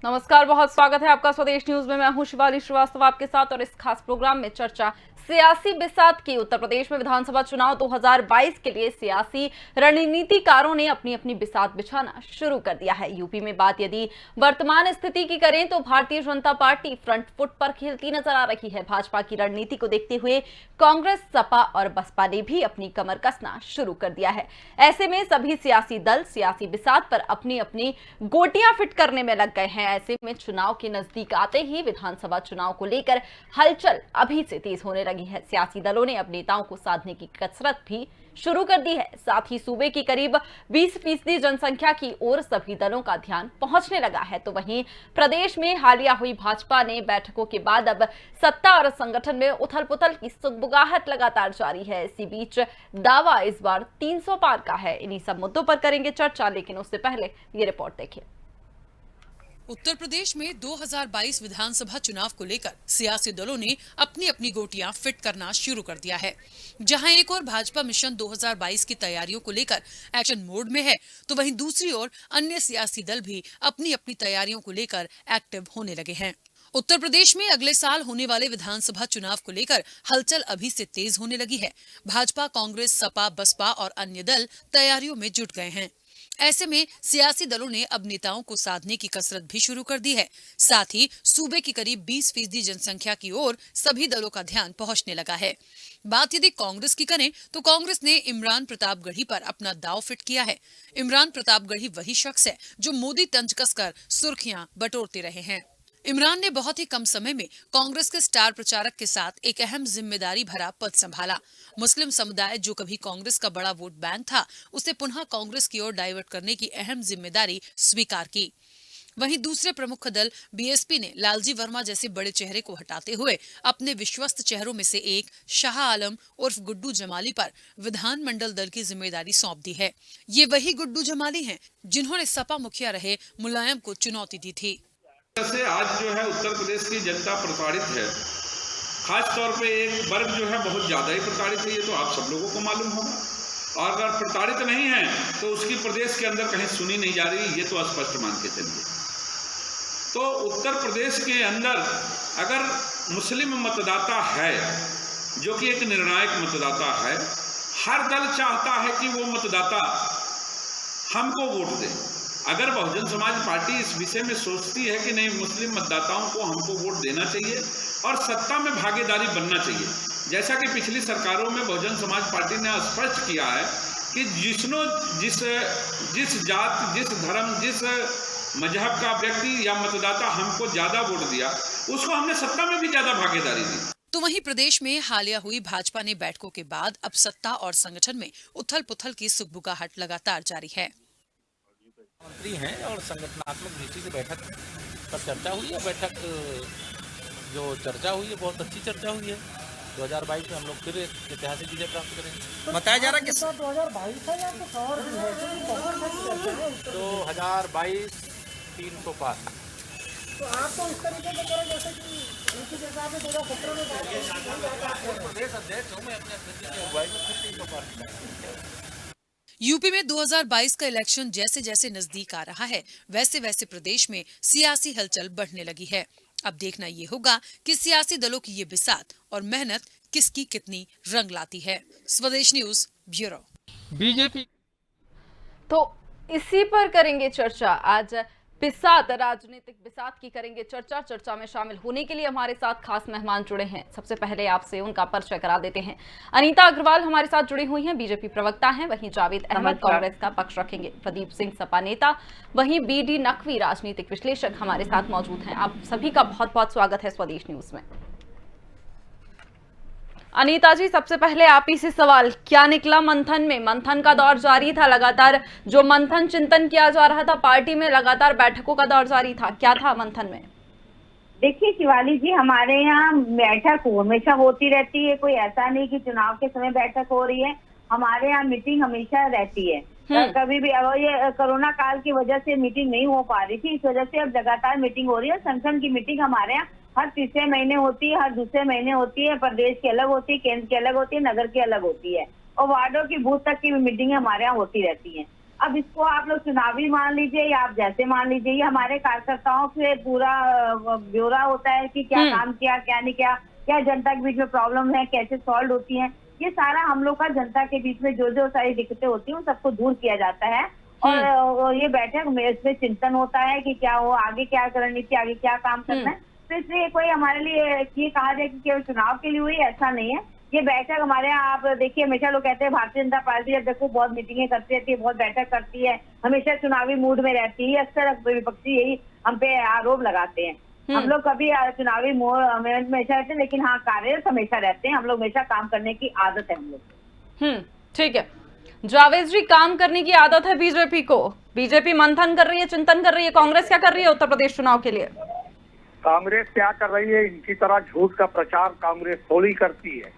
नमस्कार, बहुत स्वागत है आपका स्वदेश न्यूज में। मैं हूं शिवाली श्रीवास्तव आपके साथ और इस खास प्रोग्राम में चर्चा सियासी बिसात की। उत्तर प्रदेश में विधानसभा चुनाव 2022 के लिए सियासी रणनीतिकारों ने अपनी अपनी बिसात बिछाना शुरू कर दिया है। यूपी में बात यदि वर्तमान स्थिति की करें तो Bharatiya Janata party front foot पर खेलती नजर आ रही है। भाजपा की रणनीति को देखते हुए कांग्रेस, सपा और बसपा ने भी अपनी कमर कसना शुरू कर दिया है। ऐसे में सभी सियासी दल सियासी बिसात पर अपनी अपनी गोटियां फिट करने में लग गए हैं। ऐसे में चुनाव के नजदीक आते ही विधानसभा चुनाव को लेकर हलचल अभी से तेज होने लगी है। सियासी दलों ने अब नेताओं को साधने की कसरत भी शुरू कर दी है। साथ ही सूबे की करीब 20% जनसंख्या की ओर सभी दलों का ध्यान पहुंचने लगा है। तो वहीं प्रदेश में हालिया हुई भाजपा ने बैठकों के बाद अब सत्ता और संगठन में उथल पुथल की सुगबुगाहट लगातार जारी है। इसी बीच दावा इस बार 300 पार का है। इन्हीं सब मुद्दों पर करेंगे चर्चा, लेकिन उससे पहले ये रिपोर्ट देखिए। उत्तर प्रदेश में 2022 विधानसभा चुनाव को लेकर सियासी दलों ने अपनी अपनी गोटियां फिट करना शुरू कर दिया है। जहां एक ओर भाजपा मिशन 2022 की तैयारियों को लेकर एक्शन मोड में है, तो वहीं दूसरी ओर अन्य सियासी दल भी अपनी अपनी तैयारियों को लेकर एक्टिव होने लगे हैं। उत्तर प्रदेश में अगले साल होने वाले विधानसभा चुनाव को लेकर हलचल अभी से तेज होने लगी है। भाजपा, कांग्रेस, सपा, बसपा और अन्य दल तैयारियों में जुट गए हैं। ऐसे में सियासी दलों ने अब नेताओं को साधने की कसरत भी शुरू कर दी है। साथ ही सूबे की करीब 20% जनसंख्या की ओर सभी दलों का ध्यान पहुंचने लगा है। बात यदि कांग्रेस की करें तो कांग्रेस ने इमरान प्रतापगढ़ी पर अपना दांव फिट किया है। इमरान प्रतापगढ़ी वही शख्स है जो मोदी तंज कसकर सुर्खियां बटोरते रहे हैं। इमरान ने बहुत ही कम समय में कांग्रेस के स्टार प्रचारक के साथ एक अहम जिम्मेदारी भरा पद संभाला। मुस्लिम समुदाय जो कभी कांग्रेस का बड़ा वोट बैंक था, उसे पुनः कांग्रेस की ओर डाइवर्ट करने की अहम जिम्मेदारी स्वीकार की। वहीं दूसरे प्रमुख दल बीएसपी ने लालजी वर्मा जैसे बड़े चेहरे को हटाते हुए अपने विश्वस्त चेहरों में से एक शाह आलम उर्फ गुड्डू जमाली पर विधानमंडल दल की जिम्मेदारी सौंप दी है। ये वही गुड्डू जमाली हैं जिन्होंने सपा मुखिया रहे मुलायम को चुनौती दी थी। से आज जो है उत्तर प्रदेश की जनता प्रताड़ित है। खास तौर पे एक वर्ग जो है बहुत ज़्यादा ही प्रताड़ित है। ये तो आप सब लोगों को मालूम होगा। और अगर प्रताड़ित नहीं है तो उसकी प्रदेश के अंदर कहीं सुनी नहीं जा रही, ये तो स्पष्ट मान के चलिए। तो उत्तर प्रदेश के अंदर अगर मुस्लिम मतदाता है जो कि एक निर्णायक मतदाता है, हर दल चाहता है कि वो मतदाता हमको वोट दे। अगर बहुजन समाज पार्टी इस विषय में सोचती है कि नहीं, मुस्लिम मतदाताओं को हमको वोट देना चाहिए और सत्ता में भागीदारी बनना चाहिए, जैसा कि पिछली सरकारों में बहुजन समाज पार्टी ने स्पष्ट किया है कि जिस जात, जिस धर्म, जिस मजहब का व्यक्ति या मतदाता हमको ज्यादा वोट दिया, उसको हमने सत्ता में भी ज्यादा भागीदारी दी। तो वहीं प्रदेश में हालिया हुई भाजपा ने बैठकों के बाद अब सत्ता और संगठन में उथल पुथल की सुगबुगाहट लगातार जारी है। मंत्री हैं और संगठनात्मक दृष्टि से बैठक पर चर्चा हुई है। बैठक जो चर्चा हुई है बहुत अच्छी चर्चा हुई है। 2022 में हम लोग फिर ऐतिहासिक विजय प्राप्त करेंगे। बताया जा रहा है कि 2022 है या कुछ और भी है? 2022 300 पार। तो आप तो इस तरीके से करें जैसे कि उनकी जगह पे 2017 में प्रदेश अध्यक्ष हूँ मैं, अपने अध्यक्ष की अगुवाई में फिर 300 पार। यूपी में 2022 का इलेक्शन जैसे जैसे नजदीक आ रहा है, वैसे वैसे प्रदेश में सियासी हलचल बढ़ने लगी है। अब देखना ये होगा कि सियासी दलों की ये बिसात और मेहनत किसकी कितनी रंग लाती है। स्वदेश न्यूज ब्यूरो। बीजेपी तो इसी पर करेंगे चर्चा। आज बिसात, राजनीतिक बिसात की करेंगे चर्चा। चर्चा में शामिल होने के लिए हमारे साथ खास मेहमान जुड़े हैं। सबसे पहले आपसे उनका परिचय करा देते हैं। अनीता अग्रवाल हमारे साथ जुड़ी हुई हैं, बीजेपी प्रवक्ता हैं। वहीं जावेद अहमद कांग्रेस का पक्ष रखेंगे। प्रदीप सिंह सपा नेता, वहीं बीडी नकवी राजनीतिक विश्लेषक हमारे साथ मौजूद हैं। आप सभी का बहुत बहुत स्वागत है स्वदेश न्यूज में। अनीता जी, सबसे पहले आप ही से सवाल, क्या निकला मंथन में? मंथन का दौर जारी था, लगातार जो मंथन चिंतन किया जा रहा था पार्टी में, लगातार बैठकों का दौर जारी था, क्या था मंथन में? देखिए शिवाली जी, हमारे यहाँ बैठक हमेशा होती रहती है। कोई ऐसा नहीं कि चुनाव के समय बैठक हो रही है। हमारे यहाँ मीटिंग हमेशा रहती है। कभी भी, अब ये कोरोना काल की वजह से मीटिंग नहीं हो पा रही थी, इस वजह से अब लगातार मीटिंग हो रही है। संगठन की मीटिंग हमारे यहाँ हर तीसरे महीने होती है, हर दूसरे महीने होती है। प्रदेश की अलग होती है, केंद्र की अलग होती है, नगर की अलग होती है, और वार्डों की बूथ तक की भी मीटिंग हमारे यहाँ होती रहती है। अब इसको आप लोग चुनावी मान लीजिए या आप जैसे मान लीजिए, ये हमारे कार्यकर्ताओं से पूरा ब्यौरा होता है कि क्या काम किया, क्या नहीं किया, क्या जनता के बीच में प्रॉब्लम है, कैसे सॉल्व होती है। ये सारा हम लोग का जनता के बीच में जो सारी दिक्कतें होती है उन सबको दूर किया जाता है। और ये बैठक में इसमें चिंतन होता है कि क्या हो, आगे क्या रणनीति, आगे क्या काम करना है। तो इसलिए कोई हमारे लिए ये कहा जाए कि केवल चुनाव के लिए हुई, ऐसा नहीं है। ये बैठक हमारे यहाँ, आप देखिए, हमेशा लोग कहते हैं भारतीय जनता पार्टी जब देखो बहुत मीटिंगें करती रहती है, बहुत बैठक करती है, हमेशा चुनावी मूड में रहती है। अक्सर विपक्षी यही हम पे आरोप लगाते हैं। हम लोग कभी चुनावी मूड में हमेशा रहते हैं, लेकिन हाँ, कार्यरत हमेशा रहते हैं। हम लोग हमेशा काम करने की आदत है हम लोग। ठीक है जावेद जी, काम करने की आदत है बीजेपी को। बीजेपी मंथन कर रही है, चिंतन कर रही है। कांग्रेस क्या कर रही है उत्तर प्रदेश चुनाव के लिए? कांग्रेस क्या कर रही है? इनकी तरह झूठ का प्रचार कांग्रेस थोड़ी करती है।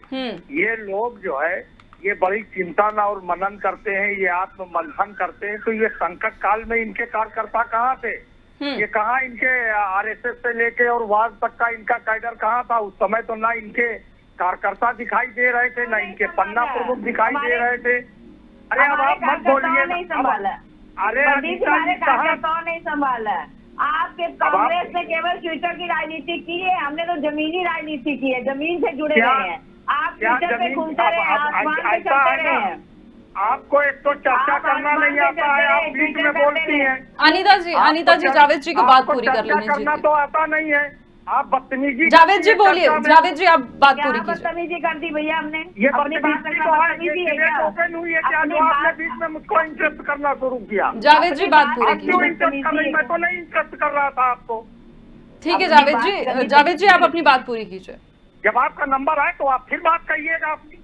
ये लोग जो है ये बड़ी चिंतन और मनन करते हैं, ये आत्म मंथन करते हैं। तो ये संकट काल में इनके कार्यकर्ता कहाँ थे? ये कहाँ इनके आरएसएस से लेके और वार्ड तक का इनका कैडर कहाँ था? उस समय तो ना इनके कार्यकर्ता दिखाई दे रहे थे, ना इनके पन्ना प्रमुख दिखाई दे रहे थे। अरे अब आप मत बोलिए। नहीं संभाला, अरे हमारे कार्यकर्ताओं नहीं संभाला। आपके कांग्रेस ने केवल फ्यूचर की राजनीति की है, हमने तो जमीनी राजनीति की है, जमीन से जुड़े रहे हैं। आप फ्यूचर पे घूमते रहे, आसमान पे चलते रहे हैं। आपको एक तो चर्चा करना नहीं आता है, आप बीच में बोलती हैं। अनीता जी जावेद जी की बात पूरी कर लेने करना तो आता नहीं है, आप बदतमीजी। जावेद जी बोलिए, जावेद जी आप बात पूरी कीजिए। बदतमीजी कर दी भैया हमने, ये अपनी बात बदतमीजी तो है, ओपन हुई है क्या? जो आपने बीच में मुझको इंटरेस्ट करना शुरू किया। जावेद जी बात पूरी क्यों कीजिए। इंटरेस्ट कर रही? मैं तो नहीं इंटरेस्ट कर रहा था आपको। ठीक है जावेद जी आप अपनी बात पूरी कीजिए। जब आपका नंबर आए तो आप फिर बात कहिएगा अपनी।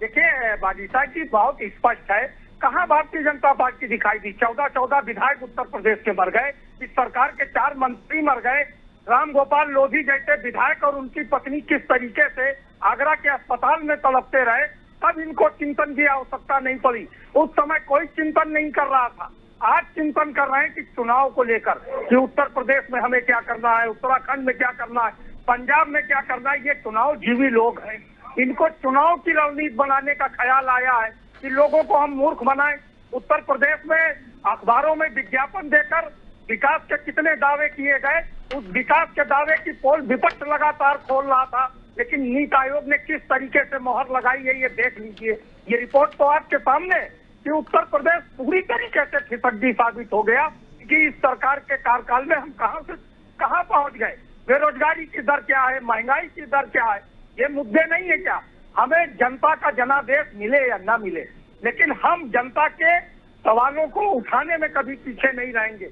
देखिए बाजीसा जी बहुत स्पष्ट है, कहाँ भारतीय जनता पार्टी दिखाई दी? 14 विधायक उत्तर प्रदेश के मर गए, इस सरकार के 4 मंत्री मर गए। राम गोपाल लोधी जैसे विधायक और उनकी पत्नी किस तरीके से आगरा के अस्पताल में तड़पते रहे, तब इनको चिंतन की आवश्यकता नहीं पड़ी। उस समय कोई चिंतन नहीं कर रहा था। आज चिंतन कर रहे हैं कि चुनाव को लेकर कि उत्तर प्रदेश में हमें क्या करना है, उत्तराखंड में क्या करना है, पंजाब में क्या करना है। ये चुनाव जीवी लोग हैं, इनको चुनाव की रणनीति बनाने का ख्याल आया है कि लोगों को हम मूर्ख बनाएं। उत्तर प्रदेश में अखबारों में विज्ञापन देकर विकास के कितने दावे किए गए, उस विकास के दावे की पोल विपक्ष लगातार खोल रहा था, लेकिन नीति आयोग ने किस तरीके से मोहर लगाई है ये देख लीजिए। ये रिपोर्ट तो आपके सामने कि उत्तर प्रदेश पूरी तरीके से फिसड्डी साबित हो गया कि इस सरकार के कार्यकाल में हम कहां से कहां पहुंच गए। बेरोजगारी की दर क्या है, महंगाई की दर क्या है, ये मुद्दे नहीं है क्या? हमें जनता का जनादेश मिले या ना मिले, लेकिन हम जनता के सवालों को उठाने में कभी पीछे नहीं रहेंगे।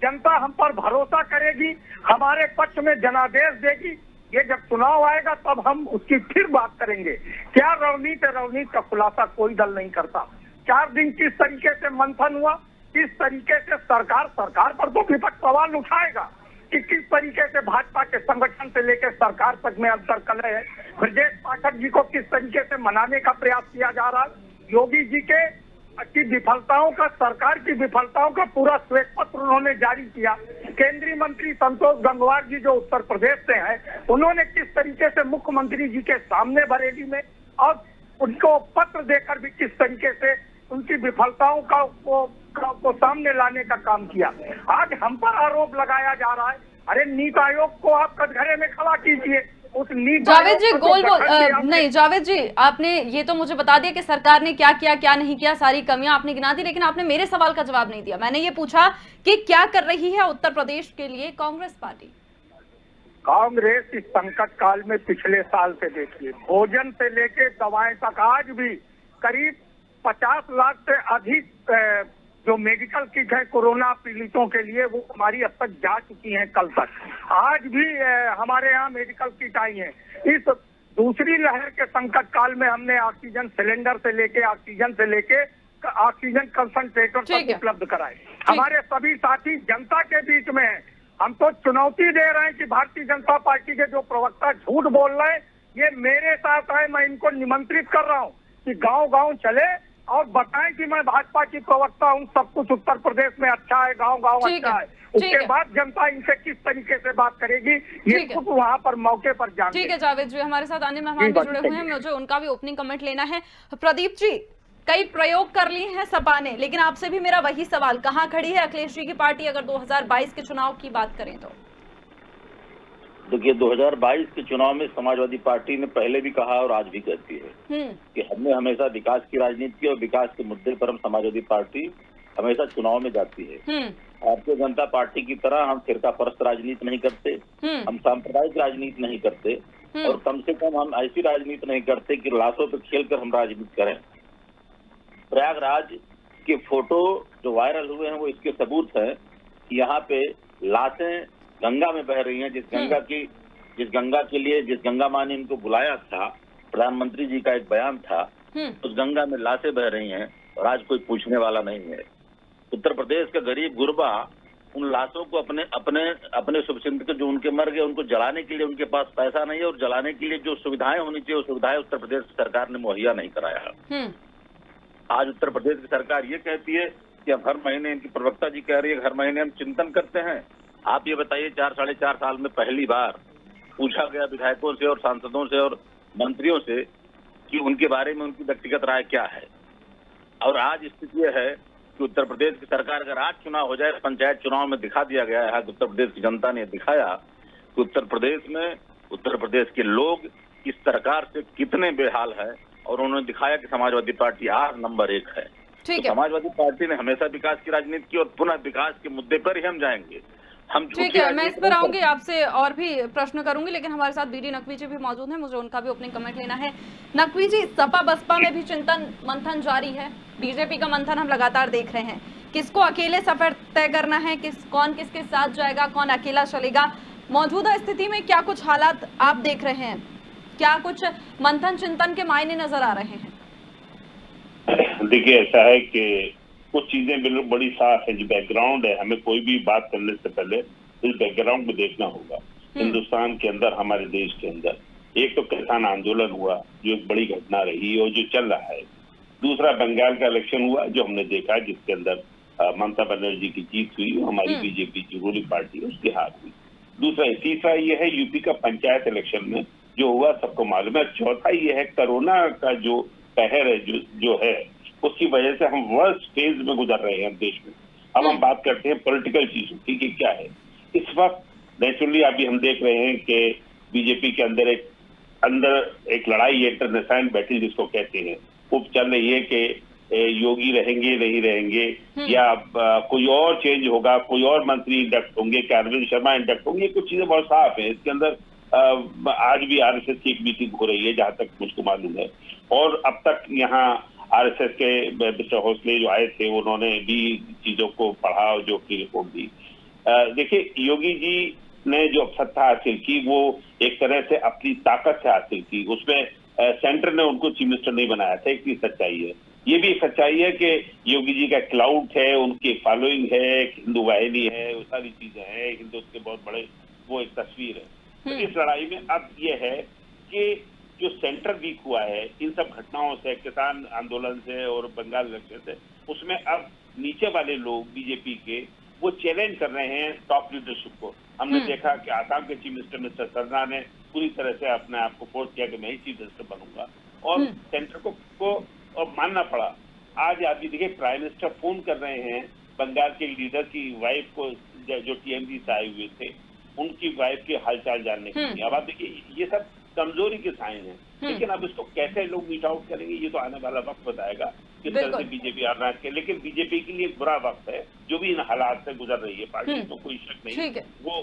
जनता हम पर भरोसा करेगी, हमारे पक्ष में जनादेश देगी। ये जब चुनाव आएगा तब हम उसकी फिर बात करेंगे। क्या रणनीति का खुलासा कोई दल नहीं करता। 4 दिन किस तरीके से मंथन हुआ, किस तरीके से सरकार पर तो विपक्ष सवाल उठाएगा कि किस तरीके से भाजपा के संगठन से लेकर सरकार तक में अंतर कलह है। ब्रजेश पाठक जी को किस तरीके से मनाने का प्रयास किया जा रहा है। योगी जी की विफलताओं का, सरकार की विफलताओं का पूरा श्वेत पत्र उन्होंने जारी किया। केंद्रीय मंत्री संतोष गंगवार जी जो उत्तर प्रदेश से हैं, उन्होंने किस तरीके से मुख्यमंत्री जी के सामने बरेली में और उनको पत्र देकर भी किस तरीके से उनकी विफलताओं को सामने लाने का काम किया। आज हम पर आरोप लगाया जा रहा है, अरे नीति आयोग को आप कटघरे में खड़ा कीजिए। जावेद जी नहीं जावेद जी, आपने ये तो मुझे बता दिया कि सरकार ने क्या किया क्या नहीं किया, सारी कमियां आपने गिना दी, लेकिन आपने मेरे सवाल का जवाब नहीं दिया। मैंने ये पूछा कि क्या कर रही है उत्तर प्रदेश के लिए कांग्रेस पार्टी? कांग्रेस इस संकट काल में पिछले साल से देखिए, भोजन से लेके दवाएं तक, आज भी करीब 50 लाख से अधिक जो मेडिकल किट है कोरोना पीड़ितों के लिए, वो हमारी अब तक जा चुकी हैं कल तक। आज भी हमारे यहाँ मेडिकल किट आई हैं। इस दूसरी लहर के संकट काल में हमने ऑक्सीजन सिलेंडर से लेके ऑक्सीजन कंसंट्रेटर तक उपलब्ध कराए। हमारे सभी साथी जनता के बीच में हैं। हम तो चुनौती दे रहे हैं कि भारतीय जनता पार्टी के जो प्रवक्ता झूठ बोल रहे हैं, ये मेरे साथ आए। मैं इनको निमंत्रित कर रहा हूँ कि गाँव चले और बताएं कि मैं भाजपा की प्रवक्ता हूँ, सब कुछ उत्तर प्रदेश में अच्छा है, गांव अच्छा है। उसके बाद जनता इनसे किस तरीके से बात करेगी, ये खुद वहाँ पर मौके पर जान। ठीक है जावेद जी, हमारे साथ अन्य मेहमान भी जुड़े हुए हैं, मुझे उनका भी ओपनिंग कमेंट लेना है। प्रदीप जी, कई प्रयोग कर लिए हैं सपा ने, लेकिन आपसे भी मेरा वही सवाल, कहां खड़ी है अखिलेश जी की पार्टी अगर 2022 के चुनाव की बात करें तो? देखिए, 2022 के चुनाव में समाजवादी पार्टी ने पहले भी कहा और आज भी कहती है कि हमने हमेशा विकास की राजनीति की और विकास के मुद्दे पर हम समाजवादी पार्टी हमेशा चुनाव में जाती है। भारतीय जनता पार्टी की तरह हम फिरका परस्त राजनीति नहीं करते, हम सांप्रदायिक राजनीति नहीं करते और कम से कम हम ऐसी राजनीति नहीं करते कि लाशों पर खेलकर हम राजनीति करें। प्रयागराज के फोटो जो वायरल हुए हैं वो इसके सबूत है कि यहाँ पे लाशें गंगा में बह रही हैं। जिस गंगा माँ ने इनको बुलाया था, प्रधानमंत्री जी का एक बयान था, उस गंगा में लाशें बह रही हैं और आज कोई पूछने वाला नहीं है। उत्तर प्रदेश का गरीब गुरबा उन लाशों को अपने शुभचिंतक जो उनके मर गए उनको जलाने के लिए उनके पास पैसा नहीं है और जलाने के लिए जो सुविधाएं होनी चाहिए वो सुविधाएं उत्तर प्रदेश सरकार ने मुहैया नहीं कराया। आज उत्तर प्रदेश की सरकार ये कहती है कि अब हर महीने, इनकी प्रवक्ता जी कह रही है हर महीने हम चिंतन करते हैं। आप ये बताइए, 4-4.5 साल में पहली बार पूछा गया विधायकों से और सांसदों से और मंत्रियों से कि उनके बारे में उनकी व्यक्तिगत राय क्या है। और आज स्थिति यह है कि उत्तर प्रदेश की सरकार, अगर आज चुनाव हो जाए, पंचायत चुनाव में दिखा दिया गया है, उत्तर प्रदेश की जनता ने दिखाया कि उत्तर प्रदेश के लोग इस सरकार से कितने बेहाल है और उन्होंने दिखाया कि समाजवादी पार्टी आज नंबर 1 है। ठीक तो है, समाजवादी पार्टी ने हमेशा विकास की राजनीति की और पुनः विकास के मुद्दे पर ही हम जाएंगे। हम ठीक है, मैं इस पर आऊंगी, आपसे और भी प्रश्न करूंगी, लेकिन हमारे साथ बीडी नकवी जी भी मौजूद हैं, मुझे उनका भी ओपनिंग कमेंट लेना है। नकवी जी, सपा बसपा में भी चिंतन मंथन जारी है, बीजेपी का मंथन हम लगातार देख रहे हैं। किसको अकेले सफर तय करना है, कौन किसके साथ जाएगा, कौन अकेला चलेगा? मौजूदा स्थिति में क्या कुछ हालात आप देख रहे हैं, क्या कुछ मंथन चिंतन के मायने नजर आ रहे हैं? देखिए, ऐसा है कि कुछ चीजें बिल्कुल बड़ी साफ है। जो बैकग्राउंड है, हमें कोई भी बात करने से पहले इस बैकग्राउंड को देखना होगा। हिंदुस्तान के अंदर, हमारे देश के अंदर एक तो किसान आंदोलन हुआ जो एक बड़ी घटना रही और जो चल रहा है। दूसरा, बंगाल का इलेक्शन हुआ जो हमने देखा, जिसके अंदर ममता बनर्जी की जीत हुई, हमारी बीजेपी की रूलिंग पार्टी उसकी हार हुई। तीसरा ये है यूपी का पंचायत इलेक्शन में जो हुआ, सबको मालूम है। चौथा ये है कोरोना का जो कहर है, जो है, उसकी वजह से हम वर्स्ट फेज में गुजर रहे हैं देश में। अब हम बात करते हैं पॉलिटिकल चीजों की कि क्या है इस वक्त। नेचुरली अभी हम देख रहे हैं कि बीजेपी के अंदर एक लड़ाई, इंटरनेशनल बैटल जिसको कहते हैं, वो चल रही है कि योगी रहेंगे नहीं रहेंगे या कोई और चेंज होगा, कोई और मंत्री इंडक्ट होंगे, क्या अरविंद शर्मा इंडक्ट होंगे। ये कुछ चीजें बहुत साफ है। इसके अंदर आज भी आरएसएस की एक मीटिंग हो रही है जहां तक मुझको मालूम है, और अब तक यहाँ आरएसएस के मिस्टर हौसले जो आए थे उन्होंने भी चीजों को पढ़ा और जो की रिपोर्ट दी। देखिए, योगी जी ने जो सत्ता हासिल की वो एक तरह से अपनी ताकत से हासिल की। उसमें सेंटर ने उनको चीफ मिनिस्टर नहीं बनाया था, एक सच्चाई है। ये भी एक सच्चाई है कि योगी जी का क्लाउड है, उनकी फॉलोइंग है, हिंदू वाहिनी है, वो सारी चीजें हैं, हिंदू के बहुत बड़े, वो एक तस्वीर है। तो इस लड़ाई में अब ये है कि जो सेंटर वीक हुआ है इन सब घटनाओं से, किसान आंदोलन से और बंगाल इलेक्शन से, उसमें अब नीचे वाले लोग बीजेपी के वो चैलेंज कर रहे हैं टॉप लीडरशिप को। हमने देखा कि आसाम के चीफ मिनिस्टर मिस्टर सरना ने पूरी तरह से अपने आप को फोर्स किया कि मैं ही चीफ मिनिस्टर बनूंगा, और सेंटर को मानना पड़ा। आज आप देखिए, प्राइम मिनिस्टर फोन कर रहे हैं बंगाल के लीडर की वाइफ को, जो टीएमसी से आए हुए थे, उनकी वाइफ के हालचाल जानने के लिए। अब आप देखिए, ये सब कमजोरी के साइन है, लेकिन अब इसको कैसे लोग मीट आउट करेंगे ये तो आने वाला वक्त बताएगा किस तरह से बीजेपी आरनाथ के। लेकिन बीजेपी के लिए बुरा वक्त है जो भी इन हालात से गुजर रही है पार्टी, तो कोई शक नहीं। वो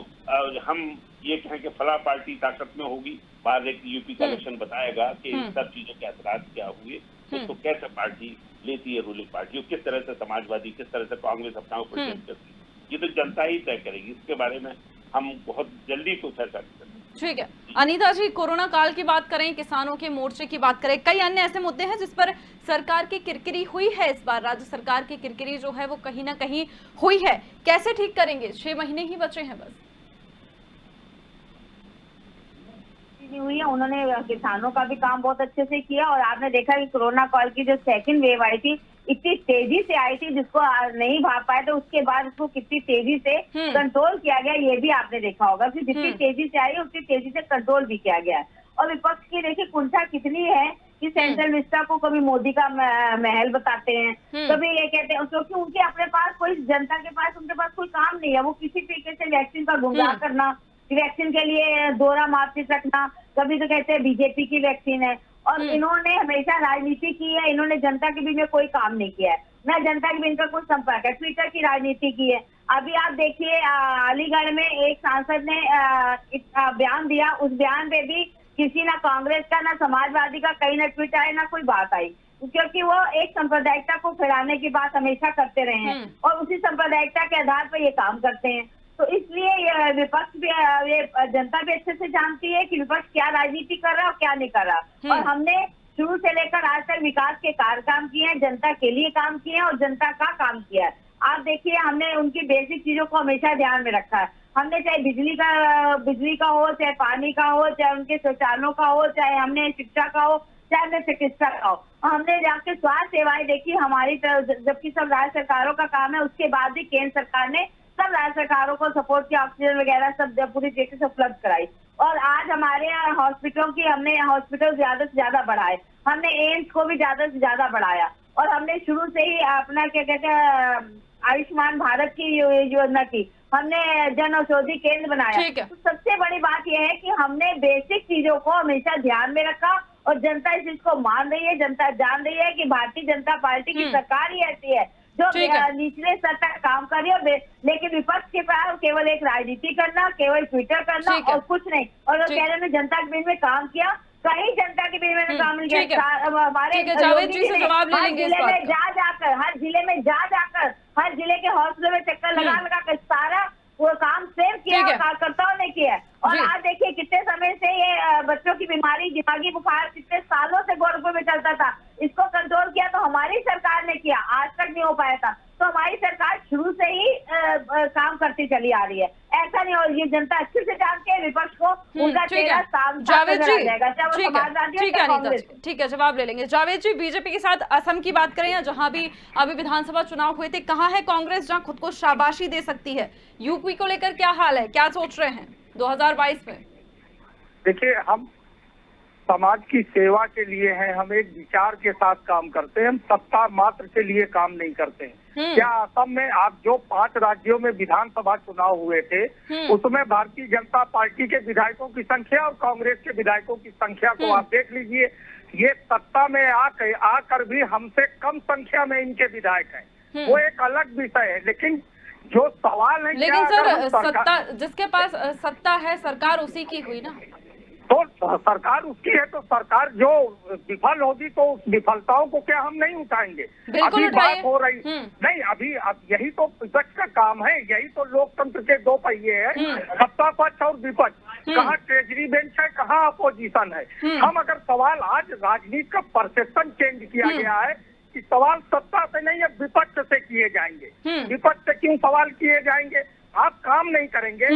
हम ये कहें कि फला पार्टी ताकत में होगी, बाद एक यूपी का इलेक्शन बताएगा कि इन सब चीजों के असरात क्या हुए, उसको कैसे पार्टी लेती है रूलिंग पार्टी, और किस तरह से समाजवादी, किस तरह से कांग्रेस अपना को प्रेजेंट करती है, ये तो जनता ही तय करेगी। इसके बारे में हम बहुत जल्दी को फैसला करेंगे। ठीक है अनीता जी, कोरोना काल की बात करें, किसानों के मोर्चे की बात करें, कई अन्य ऐसे मुद्दे हैं जिस पर सरकार की किरकिरी हुई है। इस बार राज्य सरकार की किरकिरी जो है वो कहीं ना कहीं हुई है, कैसे ठीक करेंगे? 6 महीने ही बचे हैं बस। हुई है, उन्होंने किसानों का भी काम बहुत अच्छे से किया, और आपने देखा कि कोरोना काल की जो सेकंड वेव आई थी इतनी तेजी से आई थी, जिसको नहीं भाग पाए तो उसके बाद उसको कितनी तेजी से कंट्रोल किया गया, ये भी आपने देखा होगा कि जितनी तेजी से आई उतनी तेजी से कंट्रोल भी किया गया। और विपक्ष की देखिए कुंठा कितनी है कि सेंट्रल विस्टा को कभी मोदी का महल बताते हैं, कभी ये कहते हैं, क्योंकि उनके अपने पास कोई, जनता के पास उनके पास कोई काम नहीं है। वो किसी तरीके से वैक्सीन का गुमराह करना, वैक्सीन के लिए दोहरा मार्कशीट रखना, कभी तो कहते हैं बीजेपी की वैक्सीन है। और इन्होंने हमेशा राजनीति की है, इन्होंने जनता के बीच में कोई काम नहीं किया है, न जनता के बीच इनका कोई संपर्क है, ट्विटर की राजनीति की है। अभी आप देखिए अलीगढ़ में एक सांसद ने बयान दिया, उस बयान पे भी किसी ना कांग्रेस का ना समाजवादी का कहीं ना ट्वीट आए ना कोई बात आई, क्योंकि वो एक सांप्रदायिकता को फैलाने की बात हमेशा करते रहे हैं और उसी सांप्रदायिकता के आधार पर ये काम करते हैं। तो इसलिए ये विपक्ष भी, ये जनता भी अच्छे से जानती है कि विपक्ष क्या राजनीति कर रहा है और क्या नहीं कर रहा। और हमने शुरू से लेकर आज तक विकास के कार्य काम किए हैं, जनता के लिए काम किए हैं और जनता का काम किया है। आप देखिए हमने उनकी बेसिक चीजों को हमेशा ध्यान में रखा है। हमने चाहे बिजली का हो, चाहे पानी का हो, चाहे उनके शौचालयों का हो, चाहे हमने शिक्षा का हो, चाहे हमने चिकित्सा का हो, हमने जाके स्वास्थ्य सेवाएं देखी हमारी तरफ, जबकि सब राज्य सरकारों का काम है। उसके बाद भी केंद्र सरकार ने सब राज्य सरकारों को सपोर्ट किया, ऑक्सीजन वगैरह सब पूरी तरीके से उपलब्ध कराई। और आज हमारे हॉस्पिटलों की, हमने हॉस्पिटल ज्यादा से ज्यादा बढ़ाए, हमने एम्स को भी ज्यादा से ज्यादा बढ़ाया और हमने शुरू से ही अपना क्या कहते हैं आयुष्मान भारत की योजना की, हमने जन औषधि केंद्र बनाया। तो सबसे बड़ी बात यह है कि हमने बेसिक चीजों को हमेशा ध्यान में रखा और जनता इस चीज को मान रही है, जनता जान रही है कि भारतीय जनता पार्टी की सरकार ही ऐसी है जो निचले स्तर तक काम कर रही है। लेकिन विपक्ष के पास केवल एक राजनीति करना, केवल ट्विटर करना और कुछ नहीं। और कह रहे हैं जनता के बीच में काम किया, कहीं जनता के बीच में काम नहीं किया। हमारे जावेद जी से जवाब ले लेंगे इस बात में जा जाकर, हर जिले में जा जाकर, हर जिले के हॉस्पिटल में चक्कर लगा लगा कर सारा वो काम सेव किया, कार्यकर्ताओं ने किया। और आज देखिए कितने समय से ये बच्चों की बीमारी, दिमागी बुखार कितने सालों से गोरखपुर में चलता था, इसको कंट्रोल किया तो हमारी सरकार ने किया, आज तक नहीं हो पाया था। तो हमारी सरकार शुरू से ही काम करती चली आ रही है, ऐसा नहीं। और ये जनता अच्छे से जानती है, विपक्ष को उनका चेहरा साफ जावेद जी, ठीक है, जवाब ले लेंगे। जावेद जी, बीजेपी के साथ असम की बात करें या जहां भी अभी विधानसभा चुनाव हुए थे, कहां है कांग्रेस जहां खुद को शाबाशी दे सकती है? यूपी को लेकर क्या हाल है, क्या सोच रहे हैं 2022 में? देखिए, हम समाज की सेवा के लिए हैं, हम एक विचार के साथ काम करते हैं, हम सत्ता मात्र के लिए काम नहीं करते हैं। क्या असम में आप जो 5 राज्यों में विधानसभा चुनाव हुए थे उसमें भारतीय जनता पार्टी के विधायकों की संख्या और कांग्रेस के विधायकों की संख्या को आप देख लीजिए। ये सत्ता में आकर भी हमसे कम संख्या में इनके विधायक हैं, वो एक अलग विषय है। लेकिन जो सवाल है, लेकिन सर सत्ता जिसके पास सत्ता है, सरकार उसी की हुई ना। तो सरकार उसकी है, तो सरकार जो विफल होगी तो उस विफलताओं को क्या हम नहीं उठाएंगे? अभी बात हो रही नहीं, अभी अब यही तो विपक्ष का काम है, यही तो लोकतंत्र के 2 पहिए हैं, सत्ता पक्ष और विपक्ष। कहाँ ट्रेजरी बेंच है, कहाँ अपोजिशन है। हम अगर सवाल, आज राजनीति का परसेप्शन चेंज किया गया है कि सवाल सत्ता से नहीं है विपक्ष से किए जाएंगे। विपक्ष से क्यों सवाल किए जाएंगे? आप काम नहीं करेंगे।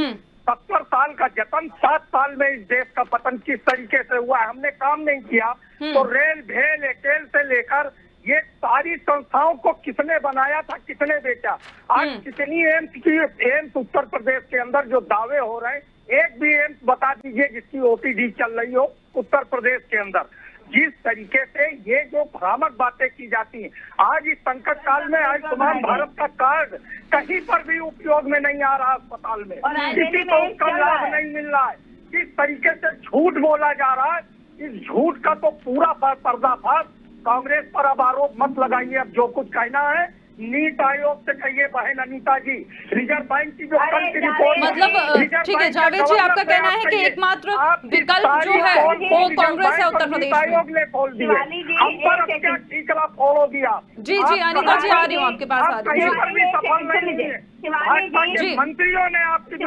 70 साल का जतन, 7 साल में इस देश का पतन किस तरीके से हुआ है, हमने काम नहीं किया। तो रेल, भेल, एकेल से लेकर ये सारी संस्थाओं को किसने बनाया था, किसने बेचा? आज कितनी एम्स उत्तर प्रदेश के अंदर जो दावे हो रहे हैं, एक भी एम्स बता दीजिए जिसकी ओपीडी चल रही हो उत्तर प्रदेश के अंदर। जिस तरीके से ये जो भ्रामक बातें की जाती हैं, आज इस संकट काल में आयुष्मान भारत का कार्ड कहीं पर भी उपयोग में नहीं आ रहा, अस्पताल में किसी को उसका लाभ नहीं मिल रहा है। जिस तरीके से झूठ बोला जा रहा है, इस झूठ का तो पूरा पर्दाफाश। कांग्रेस पर अब आरोप मत लगाइए, अब जो कुछ कहना है नीति आयोग से कहिए बहन अनीता जी, रिजर्व बैंक की जो कल की रिपोर्ट, मतलब ठीक है जावेद जी, आपका कहना है कि एकमात्र विकल्प जो है वो कांग्रेस है उत्तर प्रदेश में। आयोग ने खोल दिया, हम पर क्या ठीकरा फॉलो दिया। जी अनीता जी, आ रही हूँ आपके पास, आ रही हूँ। सफल नहीं है भाजपा के मंत्रियों ने आपकी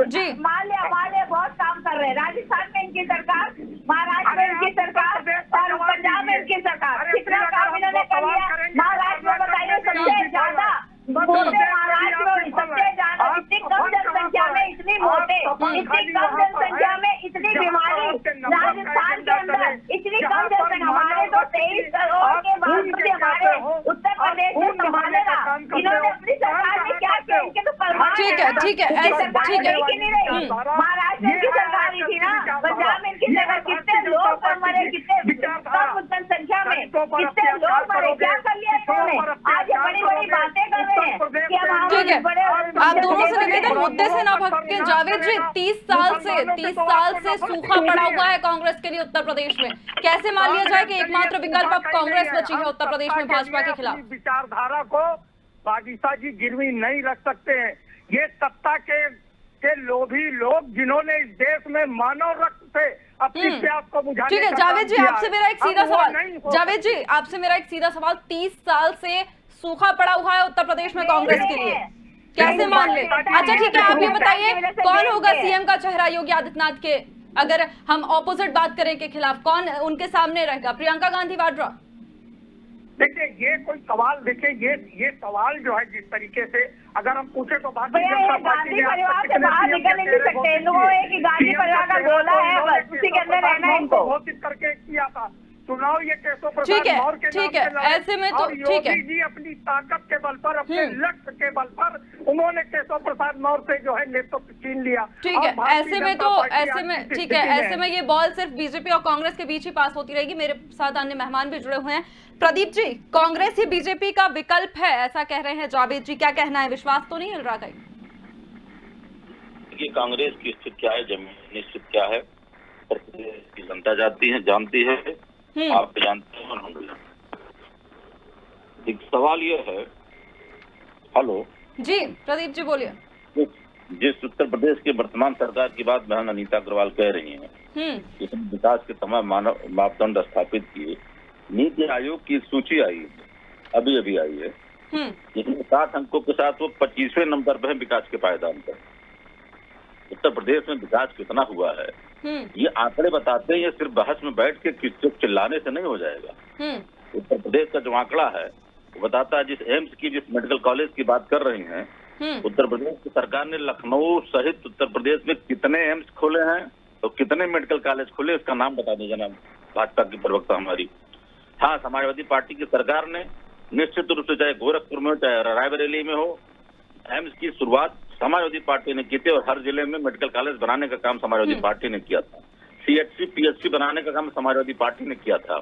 जी। माले बहुत काम कर रहे हैं, राजस्थान में इनकी सरकार, महाराष्ट्र में इनकी सरकार और पंजाब में इनकी सरकार, कितना काम इन्होंने कर लिया। महाराष्ट्र में बताइए सबसे ज्यादा मोटे, महाराष्ट्र में सबसे ज्यादा, इतनी कम जनसंख्या में इतनी मोटे, इतनी कम जनसंख्या में इतनी बीमारी, राजस्थान के अंदर इतनी कम जनसंख्या, हमारे तो 23 करोड़ के बाद हमारे उत्तर प्रदेश में संभालेगा। इन्होंने अपनी सरकार में क्या किया, इनके तो परमार ठीक है, ठीक है, ठीक है। महाराष्ट्र की सरकार ही थी ना, पंजाब में इनकी सरकार, कितने लोग कम मरे, कितने कम उत्तर संख्या में कितने लोग मरे, क्या कर लिया इन्होंने? आज ये बड़ी बड़ी बातें कर रहे हैं कि हम ठीक है, बड़े आप दोनों से निवेदन, मुद्दे से ना भटके। जावेद जी, 30 साल से सूखा पड़ा हुआ है कांग्रेस के लिए उत्तर प्रदेश में। कैसे मान लिया जाए कि एकमात्र विकल्प अब कांग्रेस बची है उत्तर प्रदेश में भाजपा के खिलाफ? विचारधारा को बागीसा जी गिरवी नहीं रख सकते हैं। ये सत्ता के लोभी लोग जिन्होंने इस देश में मानव रक्त से अपनी प्यास को बुझाने ठीक है, का जावेद काम जी, किया आपसे है। मेरा एक अब सीधा वो सवाल, नहीं हो जावेद जी, आपसे मेरा एक सीधा सवाल, 30 साल से सूखा पड़ा हुआ है उत्तर प्रदेश में कांग्रेस के लिए, कैसे मान ले? अच्छा ठीक है, आप ये बताइए कौन होगा सीएम का चेहरा योगी आदित्यनाथ के, अगर हम ऑपोजिट बात करें के खिलाफ, कौन उनके सामने रहेगा? प्रियंका गांधी वाड्रा? देखिए ये कोई सवाल, देखिए ये सवाल जो है जिस तरीके से अगर हम पूछे तो भारतीय भैया, जनता ये पार्टी गांधी ने आज परिवार तक से कितने बाहर CM निकल के नहीं चेहरे सकते। घोषित लोगों किए? एक ही गांधी CM परिवार का चेहरे गोला है, उन्होंने बस उसी के अंदर केशव रहना है प्रसाद इनको। घोषित करके किया था चुनाव। ये केशव ठीक प्रसाद है, मौर्य के ठीक नाम है, से लड़े ऐसे में तो और ठीक है। योगी जी अपनी ताकत के बल पर, अपने लक्ष्य के बल पर उन्होंने केशव प्रसाद मौर्य से जो है नेतृत्व छीन लिया। ठीक और है, भारतीय ऐसे में जनता तो पार्टी ऐसे आज में किस ठीक है, स्थिति में ऐसे में ये बॉल सिर्फ बीजेपी और कांग्रेस के बीच ही पास होती रहेगी। मेरे साथ अन्य मेहमान भी जुड़े हुए हैं। प्रदीप जी, कांग्रेस ही बीजेपी का विकल्प है ऐसा कह रहे हैं जावेद जी, क्या कहना है? विश्वास तो नहीं हिल रहा कहीं? देखिए, कांग्रेस की स्थिति क्या है, जमीनी स्थिति क्या है, प्रदेश की जनता जानती है, आप भी जानते हैं और हम भी जानते हैं। एक सवाल ये है, हेलो जी प्रदीप जी बोलिए। जिस उत्तर प्रदेश की वर्तमान सरकार की बात बहन अनीता अग्रवाल कह रही हैं, इसने विकास के तमाम मानव मापदंड स्थापित किए। नीति आयोग की सूची आई है, अभी आई है, जिसमें 7 अंकों के साथ वो 25वें नंबर पर है विकास के पायदान पर। उत्तर प्रदेश में विकास कितना हुआ है ये आंकड़े बताते हैं। ये सिर्फ बहस में बैठ के चिल्लाने से नहीं हो जाएगा। उत्तर प्रदेश का जो आंकड़ा है वो बताता है, जिस एम्स की, जिस मेडिकल कॉलेज की बात कर रही हैं, उत्तर प्रदेश की सरकार ने लखनऊ सहित उत्तर प्रदेश में कितने एम्स खोले हैं तो कितने मेडिकल कॉलेज खोले, इसका नाम बता दीजिए जनाब भाजपा की प्रवक्ता हमारी। हाँ, समाजवादी पार्टी की सरकार ने निश्चित रूप से, चाहे गोरखपुर में हो चाहे रायबरेली में हो, एम्स की शुरुआत समाजवादी पार्टी ने की थी और हर जिले में मेडिकल कॉलेज बनाने का काम समाजवादी पार्टी ने किया था। CHC PHC बनाने का काम समाजवादी पार्टी ने किया था।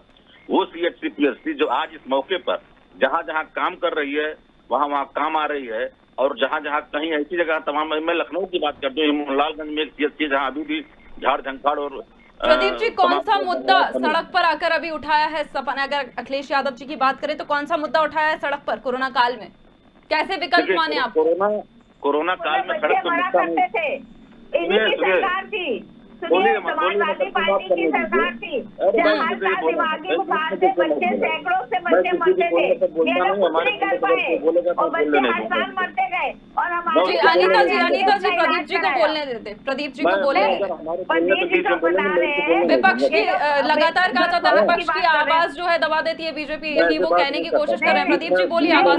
वो CHC PHC जो आज इस मौके पर जहाँ जहाँ काम कर रही है वहाँ काम आ रही है, और जहाँ जहाँ कहीं ऐसी जगह तमाम, मैं लखनऊ की बात करती हूँ, हिमलालगंज में एक CHC जहाँ अभी भी झाड़ झंकाड़ और प्रदीप जी, कौन सा मुद्दा सड़क पर आकर अभी उठाया है सपा ने? अगर अखिलेश यादव जी की बात करें तो कौन सा मुद्दा उठाया है सड़क पर कोरोना काल में? कैसे विकल्प माने आप? कोरोना काल में सड़क पर मुद्दा करते थे, इन्हीं की सरकार थी, समाजवादी पार्टी की सरकार थी, जहाँ हर साल दिमागी बुखार से बच्चे, सैकड़ों से बच्चे मरते थे। ये लोग कुछ नहीं कर पाए और बच्चे हर साल मरते गए। और हमारे अनीता जी प्रदीप जी को बोलने देते, प्रदीप जी को बोलने देते। पंडित जी तो बता रहे हैं, विपक्ष की लगातार कहा जाता है विपक्ष की आवाज जो है दबा देती है बीजेपी, यही वो कहने की कोशिश कर रहे हैं। प्रदीप जी बोलिए, आवाज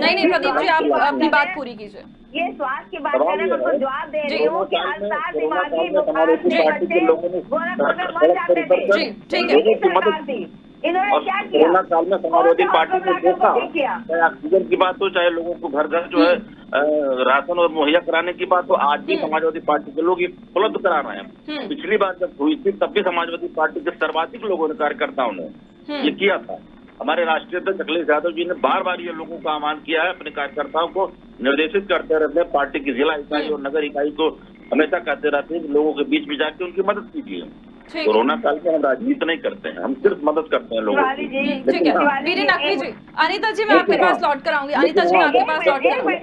नहीं प्रदीप जी आप अपनी बात पूरी कीजिए। ये स्वास्थ्य की बात कर रहे हैं, उनको जवाब दे रही हूँ कि हर साल दिमागी बुखार से बच्चे गोरखपुर में मर जाते थे। ठीक है, सरकार थी, इन्होंने क्या किया? कोरोना काल में समाजवादी पार्टी ने देखा, चाहे ऑक्सीजन की बात हो, चाहे लोगों को घर घर जो है राशन और मुहैया कराने की बात हो, आज भी समाजवादी पार्टी के लोग ये उपलब्ध करा रहे हैं। पिछली बार जब हुई थी तब भी समाजवादी पार्टी के सर्वाधिक लोगों ने, कार्यकर्ताओं ने ये किया था। हमारे राष्ट्रीय अध्यक्ष अखिलेश यादव जी ने बार बार ये लोगों का आह्वान किया है, अपने कार्यकर्ताओं को निर्देशित करते रहते हैं, पार्टी की जिला इकाई और नगर इकाई को हमेशा कहते रहते हैं कि लोगों के बीच में जाके उनकी मदद कीजिए। कोरोना काल में हम राजनीति नहीं करते हैं, हम सिर्फ मदद करते हैं लोगों की। ठीक है, वीरे नकवी जी, अनिता जी मैं आपके पास लौट कर आऊंगी। अनिता जी मैं आपके पास लौट कर आऊंगी।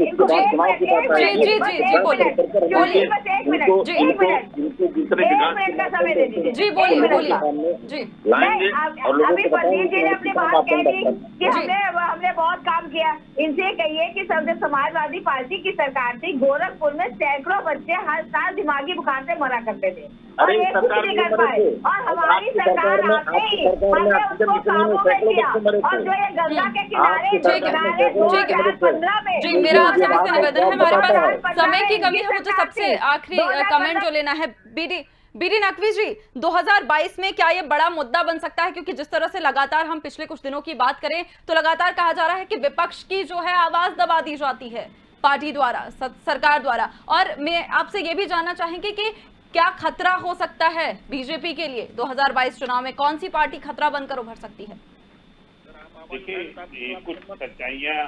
जी बोलिए जी बोलिए जी। लाएंगे और लोगों को प्रदीप जी ने अपनी बात कह दी कि हमने बहुत काम किया। इनसे कहिए कि सब समाजवादी पार्टी की सरकार थी, गोरखपुर में सैकड़ों बच्चे हर साल दिमागी बुखार से मरा करते थे और ये कुछ नहीं कर पाए। और हमारी सरकार आते ही हमने उसको काबू में लिया। और जो ये गंगा के किनारे 2015 में, जी मेरा आपसे वैसे निवेदन है, हमारे पास समय की कमी है, मुझे सबसे आखिरी कमेंट जो लेना है। बीडी नकवी जी, 2022 में क्या ये बड़ा मुद्दा बन सकता है? क्योंकि जिस तरह से लगातार हम पिछले कुछ दिनों की बात करें तो लगातार कहा जा रहा है कि विपक्ष की जो है आवाज दबा दी जाती है, पार्टी द्वारा, सरकार द्वारा। और मैं आपसे ये भी जानना चाहेंगे कि क्या खतरा हो सकता है बीजेपी के लिए 2022 चुनाव में? कौन सी पार्टी खतरा बनकर उभर सकती है? देखिए, कुछ सच्चाइयाँ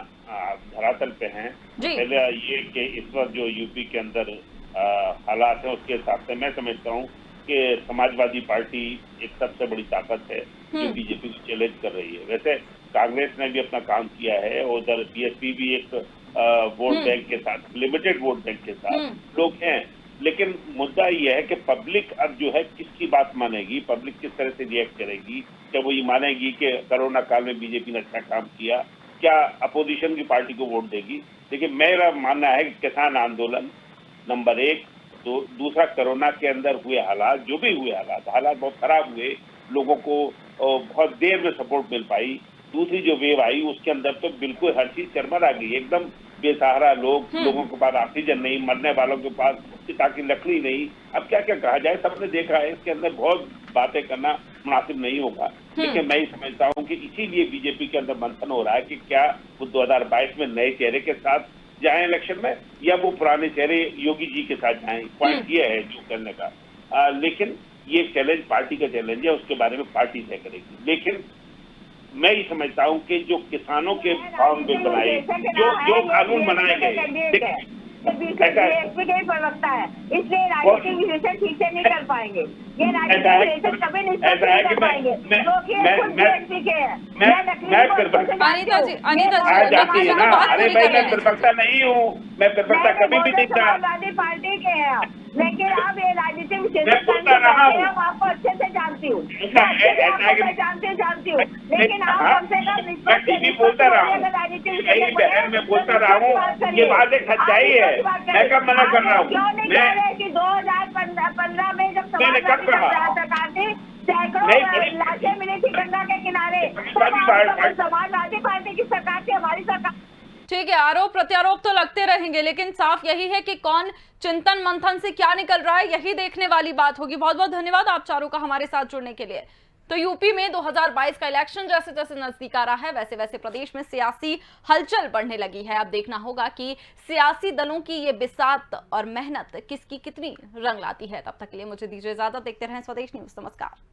धरातल पे हैं। जी। पहले ये कि इस वक्त जो यूपी के अंदर हालात है, उसके हिसाब से मैं समझता हूँ कि समाजवादी पार्टी एक सबसे बड़ी ताकत है जो बीजेपी को चैलेंज कर रही है। वैसे कांग्रेस ने भी अपना काम किया है, उधर बीएसपी भी एक वोट बैंक के साथ, लिमिटेड वोट बैंक के साथ लोग हैं। लेकिन मुद्दा यह है कि पब्लिक अब जो है किसकी बात मानेगी, पब्लिक किस तरह से रिएक्ट करेगी। क्या वो ये मानेगी कि कोरोना काल में बीजेपी ने अच्छा काम किया, क्या अपोजिशन की पार्टी को वोट देगी? देखिए, मेरा मानना है कि किसान आंदोलन नंबर 1, तो दूसरा कोरोना के अंदर हुए हालात, जो भी हुए हालात बहुत खराब हुए, लोगों को बहुत देर में सपोर्ट मिल पाई। दूसरी जो वेव आई उसके अंदर तो बिल्कुल हर चीज चरमरा गई, एकदम बेसहारा लोगों के पास ऑक्सीजन नहीं, मरने वालों के पास ताकि लकड़ी नहीं। अब क्या क्या कहा जाए, सबने देखा है, इसके अंदर बहुत बातें करना मुनासिब नहीं होगा। लेकिन मैं समझता हूँ कि इसीलिए बीजेपी के अंदर मंथन हो रहा है कि क्या वो 2022 में नए चेहरे के साथ जाए इलेक्शन में, या वो पुराने चेहरे योगी जी के साथ जाएं। पॉइंट ये है जो करने का। लेकिन ये चैलेंज पार्टी का चैलेंज है, उसके बारे में पार्टी तय करेगी। लेकिन मैं ये समझता हूँ कि जो किसानों के फार्म बिल बनाए, जो कानून बनाए गए, प्रवक्ता है, इसलिए राजनीतिक विश्लेषण ठीक से नहीं कर पाएंगे। ये राजनीतिक विश्लेषण कभी नहीं कर पाएंगे। अनीता जी, आज आती है ना, अरे भाई मैं प्रवक्ता नहीं हूँ, मैं प्रवक्ता कभी भी नहीं था। समाजवादी पार्टी के हैं आप, लेकिन आप ये राजनीतिक विश्लेषण बोलता रहा हूँ, हम आपको अच्छे से जानती हूँ, जानती हूँ, लेकिन आप कम से कम मैं टीवी बोलता रहा हूँ, यही बहन में बोलता रहा हूँ, ये बात एक सच्चाई है। मैं कब मना कर रहा हूँ? क्यों नहीं कह रहे कि 2015 में जब सरकार थी, सैकड़ों लाशें मिली थी गंगा के किनारे, समाजवादी पार्टी की सरकार थी, हमारी सरकार। ठीक है, आरोप प्रत्यारोप तो लगते रहेंगे, लेकिन साफ यही है कि कौन चिंतन मंथन से क्या निकल रहा है, यही देखने वाली बात होगी। बहुत बहुत धन्यवाद आप चारों का हमारे साथ जुड़ने के लिए। तो यूपी में 2022 का इलेक्शन जैसे जैसे नजदीक आ रहा है, वैसे वैसे प्रदेश में सियासी हलचल बढ़ने लगी है। अब देखना होगा कि सियासी दलों की ये बिसात और मेहनत किसकी कितनी रंग लाती है। तब तक के लिए मुझे दीजिए इजाजत। देखते रहें स्वदेश न्यूज। नमस्कार।